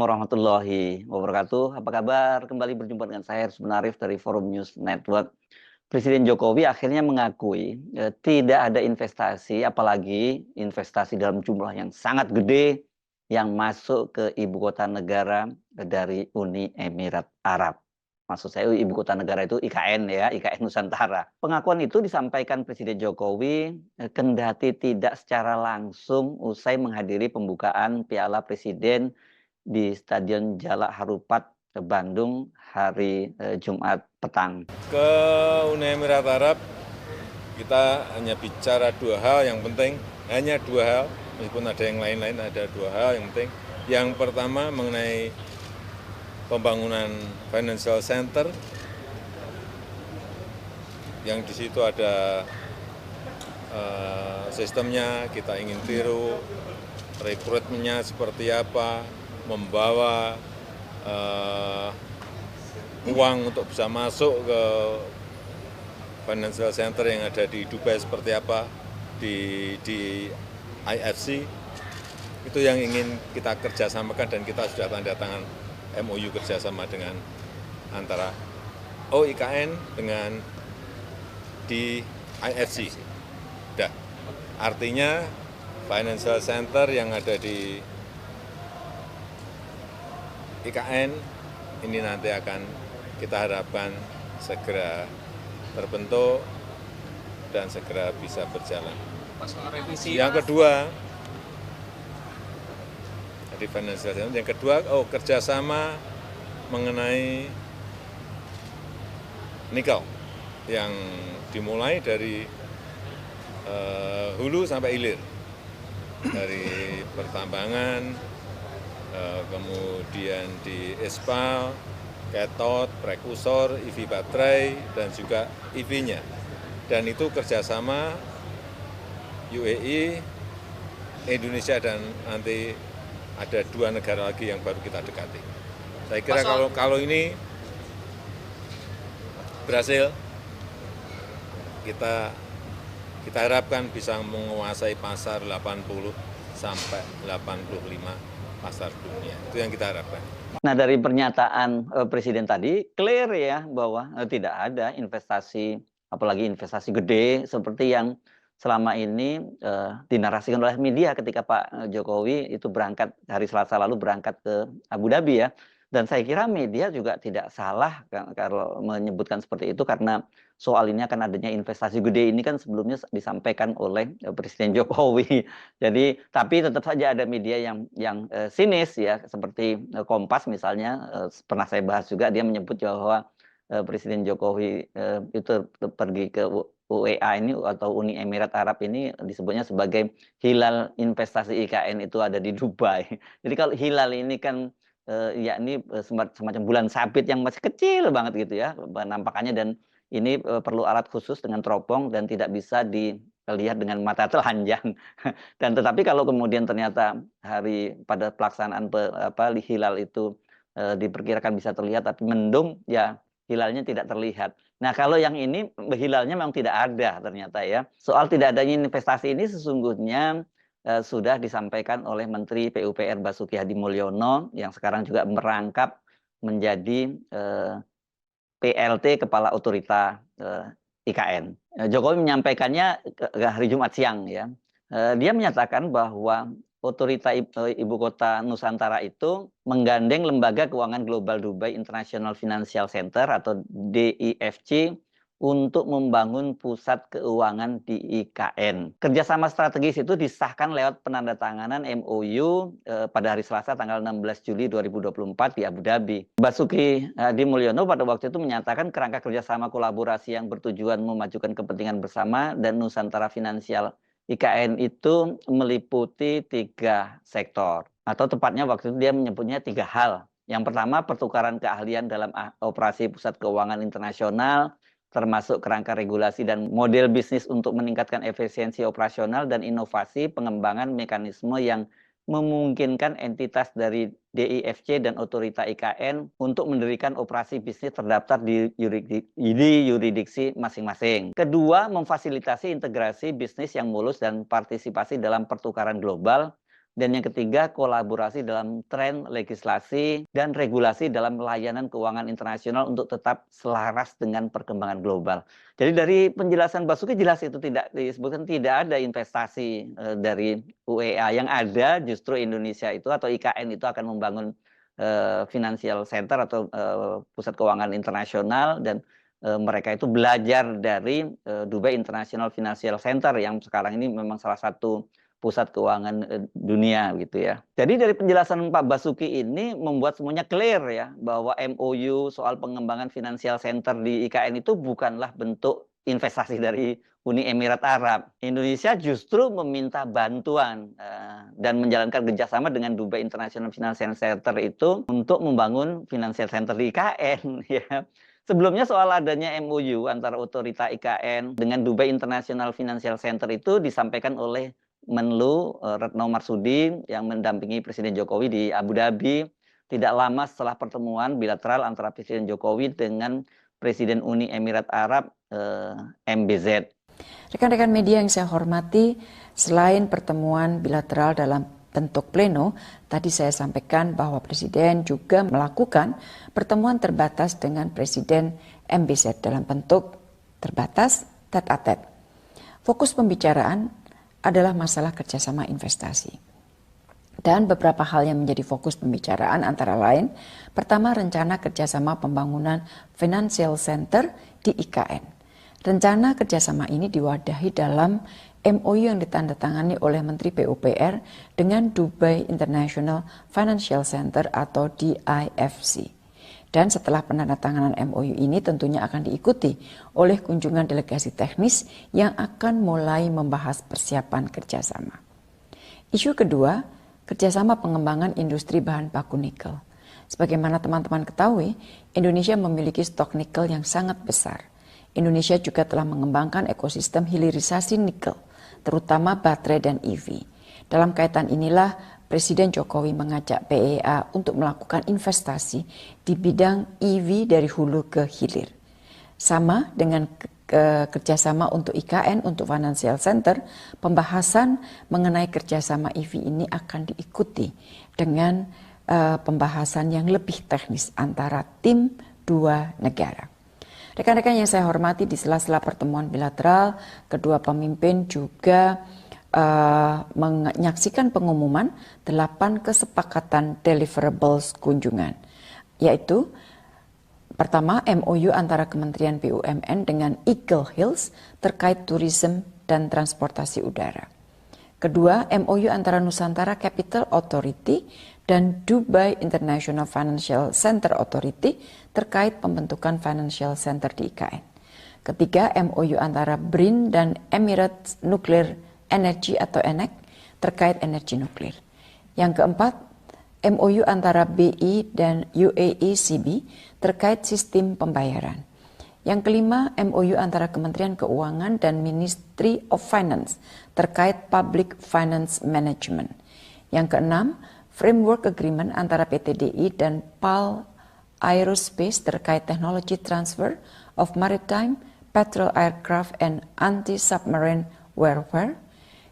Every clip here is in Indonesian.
warahmatullahi wabarakatuh. Apa kabar? Kembali berjumpa dengan saya Rusman Arif dari Forum News Network. Presiden Jokowi akhirnya mengakui tidak ada investasi, apalagi investasi dalam jumlah yang sangat gede yang masuk ke ibu kota negara dari Uni Emirat Arab. Maksud saya ibu kota negara itu IKN ya, IKN Nusantara. Pengakuan itu disampaikan Presiden Jokowi kendati tidak secara langsung usai menghadiri pembukaan Piala Presiden di Stadion Jalak Harupat, Bandung hari Jumat petang. Ke Uni Emirat Arab kita hanya bicara dua hal yang penting, hanya dua hal, meskipun ada yang lain-lain, ada dua hal yang penting. Yang pertama mengenai pembangunan financial center, yang di situ ada sistemnya, kita ingin tiru, rekrutmennya seperti apa, membawa uang untuk bisa masuk ke financial center yang ada di Dubai seperti apa, di IFC, itu yang ingin kita kerjasamakan dan kita sudah tanda tangan MOU kerjasama dengan antara OIKN dengan di IFC. Dah. Artinya financial center yang ada di IKN ini nanti akan kita harapkan segera terbentuk dan segera bisa berjalan. Yang kedua, di financial center. Yang kedua, kerjasama mengenai nikel yang dimulai dari hulu sampai hilir, dari pertambangan, kemudian di ispal, kathode, prekursor, EV baterai, dan juga EV-nya. Dan itu kerjasama UAE, Indonesia, dan nanti ada dua negara lagi yang baru kita dekati. Saya kira kalau ini berhasil, kita harapkan bisa menguasai pasar 80 sampai 85 pasar dunia. Itu yang kita harapkan. Nah, dari pernyataan Presiden tadi clear ya bahwa tidak ada investasi, apalagi investasi gede seperti yang selama ini dinarasikan oleh media ketika Pak Jokowi itu berangkat hari Selasa lalu berangkat ke Abu Dhabi ya. Dan saya kira media juga tidak salah kalau menyebutkan seperti itu karena soal ini akan adanya investasi gede ini kan sebelumnya disampaikan oleh Presiden Jokowi. Jadi tapi tetap saja ada media yang sinis ya seperti Kompas misalnya pernah saya bahas juga dia menyebut bahwa Presiden Jokowi itu pergi ke UEA ini atau Uni Emirat Arab ini disebutnya sebagai hilal investasi IKN itu ada di Dubai. Jadi kalau hilal ini kan yakni semacam bulan sabit yang masih kecil banget gitu ya penampakannya dan ini perlu alat khusus dengan teropong dan tidak bisa dilihat dengan mata telanjang. Dan tetapi kalau kemudian ternyata pada pelaksanaan hilal itu diperkirakan bisa terlihat tapi mendung ya hilalnya tidak terlihat. Nah, kalau yang ini hilalnya memang tidak ada ternyata ya. Soal tidak adanya investasi ini sesungguhnya sudah disampaikan oleh Menteri PUPR Basuki Hadi Mulyono yang sekarang juga merangkap menjadi PLT Kepala Otorita IKN. Jokowi menyampaikannya hari Jumat siang ya. Dia menyatakan bahwa Otorita Ibu Kota Nusantara itu menggandeng Lembaga Keuangan Global Dubai International Financial Center atau DIFC untuk membangun pusat keuangan di IKN. Kerjasama strategis itu disahkan lewat penandatanganan MOU pada hari Selasa tanggal 16 Juli 2024 di Abu Dhabi. Basuki Hadi Mulyono pada waktu itu menyatakan kerangka kerjasama kolaborasi yang bertujuan memajukan kepentingan bersama dan Nusantara Finansial IKN itu meliputi 3 sektor. Atau tepatnya waktu itu dia menyebutnya 3 hal. Yang pertama, pertukaran keahlian dalam operasi pusat keuangan internasional, termasuk kerangka regulasi dan model bisnis untuk meningkatkan efisiensi operasional dan inovasi pengembangan mekanisme yang memungkinkan entitas dari DIFC dan Otorita IKN untuk mendirikan operasi bisnis terdaftar di yurisdiksi masing-masing. Kedua, memfasilitasi integrasi bisnis yang mulus dan partisipasi dalam pertukaran global Dan yang ketiga, kolaborasi dalam tren legislasi dan regulasi dalam layanan keuangan internasional untuk tetap selaras dengan perkembangan global. Jadi dari penjelasan Basuki jelas itu tidak disebutkan tidak ada investasi dari UEA. Yang ada justru Indonesia itu atau IKN itu akan membangun financial center atau pusat keuangan internasional, dan mereka itu belajar dari Dubai International Financial Center yang sekarang ini memang salah satu pusat keuangan dunia gitu ya. Jadi dari penjelasan Pak Basuki ini membuat semuanya clear ya, bahwa MOU soal pengembangan financial center di IKN itu bukanlah bentuk investasi dari Uni Emirat Arab. Indonesia justru meminta bantuan dan menjalankan kerjasama dengan Dubai International Financial Center itu untuk membangun financial center di IKN ya. Sebelumnya soal adanya MOU antara otorita IKN dengan Dubai International Financial Center itu disampaikan oleh Menlu Retno Marsudi yang mendampingi Presiden Jokowi di Abu Dhabi tidak lama setelah pertemuan bilateral antara Presiden Jokowi dengan Presiden Uni Emirat Arab MBZ. Rekan-rekan media yang saya hormati, selain pertemuan bilateral dalam bentuk pleno, tadi saya sampaikan bahwa Presiden juga melakukan pertemuan terbatas dengan Presiden MBZ dalam bentuk terbatas tete-a-tete. Fokus pembicaraan adalah masalah kerjasama investasi. Dan beberapa hal yang menjadi fokus pembicaraan antara lain, pertama rencana kerjasama pembangunan Financial Center di IKN. Rencana kerjasama ini diwadahi dalam MOU yang ditandatangani oleh Menteri PUPR dengan Dubai International Financial Center atau DIFC. Dan setelah penandatanganan MOU ini tentunya akan diikuti oleh kunjungan delegasi teknis yang akan mulai membahas persiapan kerjasama. Isu kedua, kerjasama pengembangan industri bahan baku nikel. Sebagaimana teman-teman ketahui, Indonesia memiliki stok nikel yang sangat besar. Indonesia juga telah mengembangkan ekosistem hilirisasi nikel, terutama baterai dan EV. Dalam kaitan inilah Presiden Jokowi mengajak PEA untuk melakukan investasi di bidang EV dari hulu ke hilir. Sama dengan kerjasama untuk IKN, untuk Financial Center, pembahasan mengenai kerjasama EV ini akan diikuti dengan pembahasan yang lebih teknis antara tim dua negara. Rekan-rekan yang saya hormati, di sela-sela pertemuan bilateral, kedua pemimpin juga menyaksikan pengumuman 8 kesepakatan deliverables kunjungan, yaitu pertama MOU antara Kementerian BUMN dengan Eagle Hills terkait tourism dan transportasi udara. Kedua, MOU antara Nusantara Capital Authority dan Dubai International Financial Center Authority terkait pembentukan financial center di IKN. Ketiga, MOU antara BRIN dan Emirates Nuclear Energy atau ENEC terkait energi nuklir. Yang keempat, MOU antara BI dan UAE CB terkait sistem pembayaran. Yang kelima, MOU antara Kementerian Keuangan dan Ministry of Finance terkait Public Finance Management. Yang keenam, Framework Agreement antara PT.DI dan PAL Aerospace terkait Technology Transfer of Maritime, Patrol Aircraft and Anti-Submarine Warfare.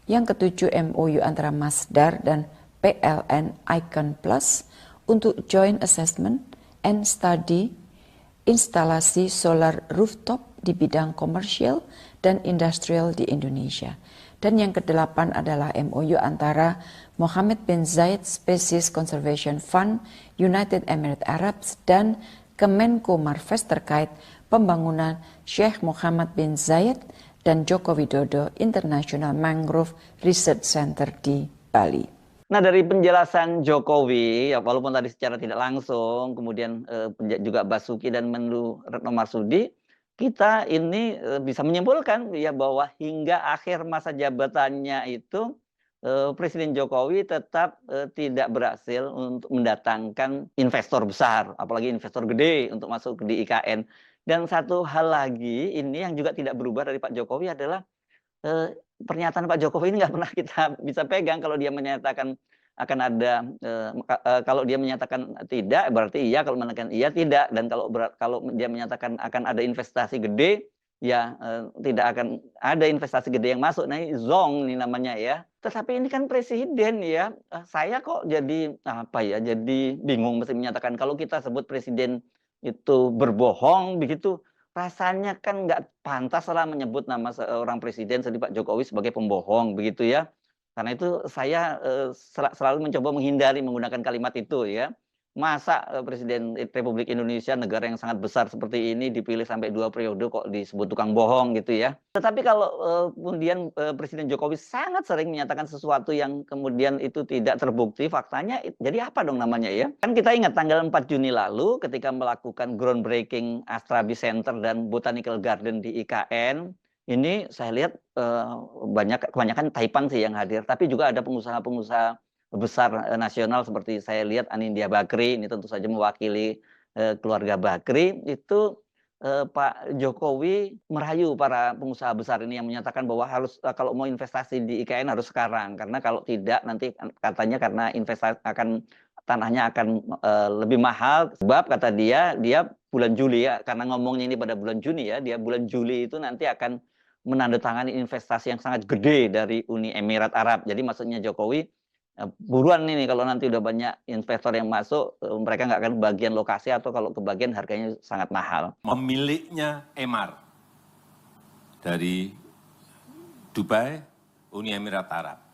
Yang ketujuh, MOU antara Masdar dan PLN Icon Plus untuk Joint Assessment and Study instalasi solar rooftop di bidang komersial dan industrial di Indonesia. Dan yang kedelapan adalah MOU antara Mohammed bin Zayed Species Conservation Fund, United Emirates Arab dan Kemenko Marves terkait pembangunan Sheikh Mohammed bin Zayed dan Joko Widodo International Mangrove Research Center di Bali. Nah, dari penjelasan Jokowi, ya, walaupun tadi secara tidak langsung, kemudian juga Basuki dan Menlu Retno Marsudi, kita ini bisa menyimpulkan ya bahwa hingga akhir masa jabatannya itu Presiden Jokowi tetap tidak berhasil untuk mendatangkan investor besar, apalagi investor gede untuk masuk di IKN. Dan satu hal lagi ini yang juga tidak berubah dari Pak Jokowi adalah pernyataan Pak Jokowi ini nggak pernah kita bisa pegang. Kalau dia menyatakan akan ada, kalau dia menyatakan tidak berarti iya, kalau menyatakan iya tidak. Dan kalau dia menyatakan akan ada investasi gede, ya tidak akan ada investasi gede yang masuk. Nah, ini zonk nih namanya ya. Tetapi ini kan presiden ya, saya kok jadi apa ya, jadi bingung mesti menyatakan kalau kita sebut presiden itu berbohong begitu, rasanya kan nggak pantas lah menyebut nama seorang presiden seperti Pak Jokowi sebagai pembohong begitu ya. Karena itu saya selalu mencoba menghindari menggunakan kalimat itu ya. Masa Presiden Republik Indonesia, negara yang sangat besar seperti ini dipilih sampai 2 periode kok disebut tukang bohong gitu ya. Tetapi kalau kemudian Presiden Jokowi sangat sering menyatakan sesuatu yang kemudian itu tidak terbukti faktanya, jadi apa dong namanya ya? Kan kita ingat tanggal 4 Juni lalu ketika melakukan groundbreaking Astrabi Center dan Botanical Garden di IKN, ini saya lihat kebanyakan Taipan sih yang hadir, tapi juga ada pengusaha-pengusaha besar nasional seperti saya lihat Anindya Bakri, ini tentu saja mewakili keluarga Bakri, itu Pak Jokowi merayu para pengusaha besar ini yang menyatakan bahwa harus kalau mau investasi di IKN harus sekarang, karena kalau tidak nanti katanya karena investasi tanahnya akan lebih mahal, sebab kata dia bulan Juli ya, karena ngomongnya ini pada bulan Juni ya, dia bulan Juli itu nanti akan menandatangani investasi yang sangat gede dari Uni Emirat Arab. Jadi maksudnya Jokowi buruan ini kalau nanti udah banyak investor yang masuk, mereka nggak akan kebagian lokasi atau kalau kebagian harganya sangat mahal. Pemiliknya Emar dari Dubai, Uni Emirat Arab.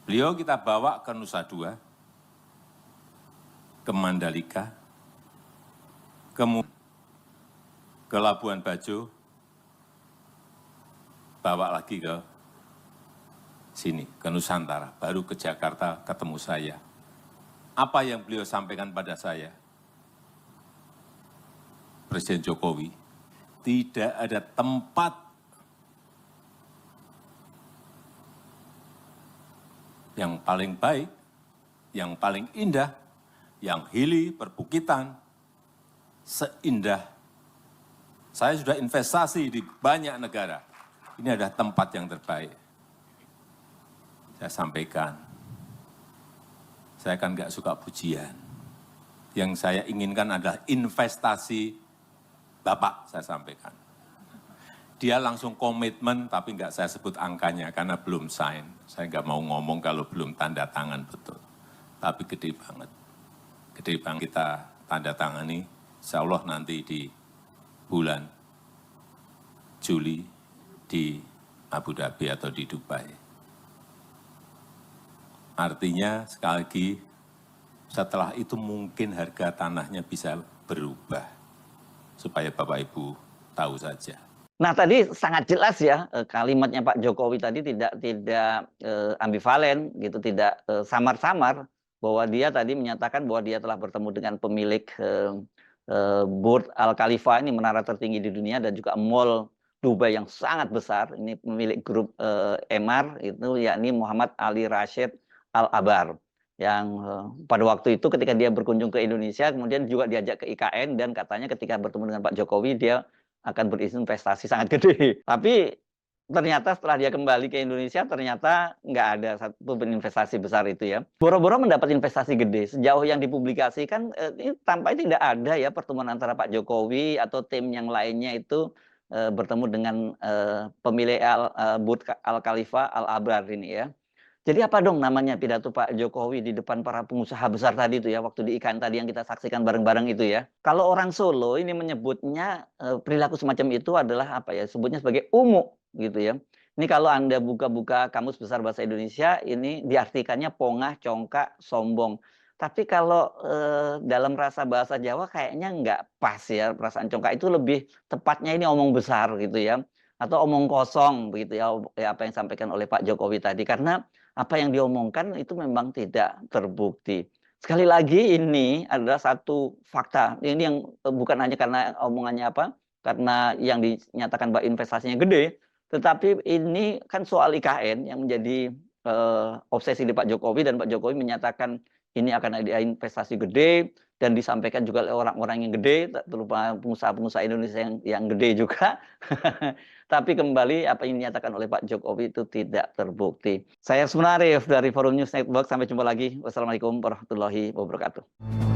Beliau kita bawa ke Nusa Dua, ke Mandalika, ke Labuan Bajo, bawa lagi ke sini, ke Nusantara, baru ke Jakarta ketemu saya. Apa yang beliau sampaikan pada saya? Presiden Jokowi, tidak ada tempat yang paling baik, yang paling indah, yang hilly, perbukitan, seindah. Saya sudah investasi di banyak negara. Ini adalah tempat yang terbaik. Saya sampaikan, saya kan nggak suka pujian. Yang saya inginkan adalah investasi Bapak, saya sampaikan. Dia langsung komitmen, tapi nggak saya sebut angkanya karena belum sign. Saya nggak mau ngomong kalau belum tanda tangan betul. Tapi gede banget. Gede banget kita tanda tangani, insya Allah nanti di bulan Juli di Abu Dhabi atau di Dubai. Artinya sekali lagi setelah itu mungkin harga tanahnya bisa berubah supaya Bapak Ibu tahu saja. Nah tadi sangat jelas ya kalimatnya Pak Jokowi tadi tidak ambivalen gitu, tidak samar-samar bahwa dia tadi menyatakan bahwa dia telah bertemu dengan pemilik Burj Al Khalifa, ini menara tertinggi di dunia, dan juga mall Dubai yang sangat besar. Ini pemilik grup Emaar itu yakni Muhammad Ali Rashid Al-Abar, yang pada waktu itu ketika dia berkunjung ke Indonesia kemudian juga diajak ke IKN, dan katanya ketika bertemu dengan Pak Jokowi dia akan berinvestasi sangat gede. Tapi ternyata setelah dia kembali ke Indonesia ternyata nggak ada satu investasi besar itu ya. Boro-boro mendapat investasi gede. Sejauh yang dipublikasikan ini tampaknya tidak ada ya pertemuan antara Pak Jokowi atau tim yang lainnya itu bertemu dengan pemilik Burj Al Khalifa Al-Abar ini ya. Jadi apa dong namanya pidato Pak Jokowi di depan para pengusaha besar tadi itu ya, waktu di IKN tadi yang kita saksikan bareng-bareng itu ya. Kalau orang Solo ini menyebutnya perilaku semacam itu adalah apa ya, sebutnya sebagai umu gitu ya. Ini kalau Anda buka-buka Kamus Besar Bahasa Indonesia, ini diartikannya pongah, congkak, sombong. Tapi kalau dalam bahasa Jawa kayaknya nggak pas ya, perasaan congkak itu lebih tepatnya ini omong besar gitu ya. Atau omong kosong begitu ya, apa yang disampaikan oleh Pak Jokowi tadi. Karena apa yang diomongkan itu memang tidak terbukti. Sekali lagi ini adalah satu fakta. Ini yang bukan hanya karena omongannya apa, karena yang dinyatakan bahwa investasinya gede, tetapi ini kan soal IKN yang menjadi obsesi di Pak Jokowi, dan Pak Jokowi menyatakan ini akan ada investasi gede, dan disampaikan juga oleh orang-orang yang gede, terutama pengusaha-pengusaha Indonesia yang gede juga. Tapi kembali apa yang dinyatakan oleh Pak Jokowi itu tidak terbukti. Saya Arif dari Forum News Network. Sampai jumpa lagi. Wassalamualaikum warahmatullahi wabarakatuh.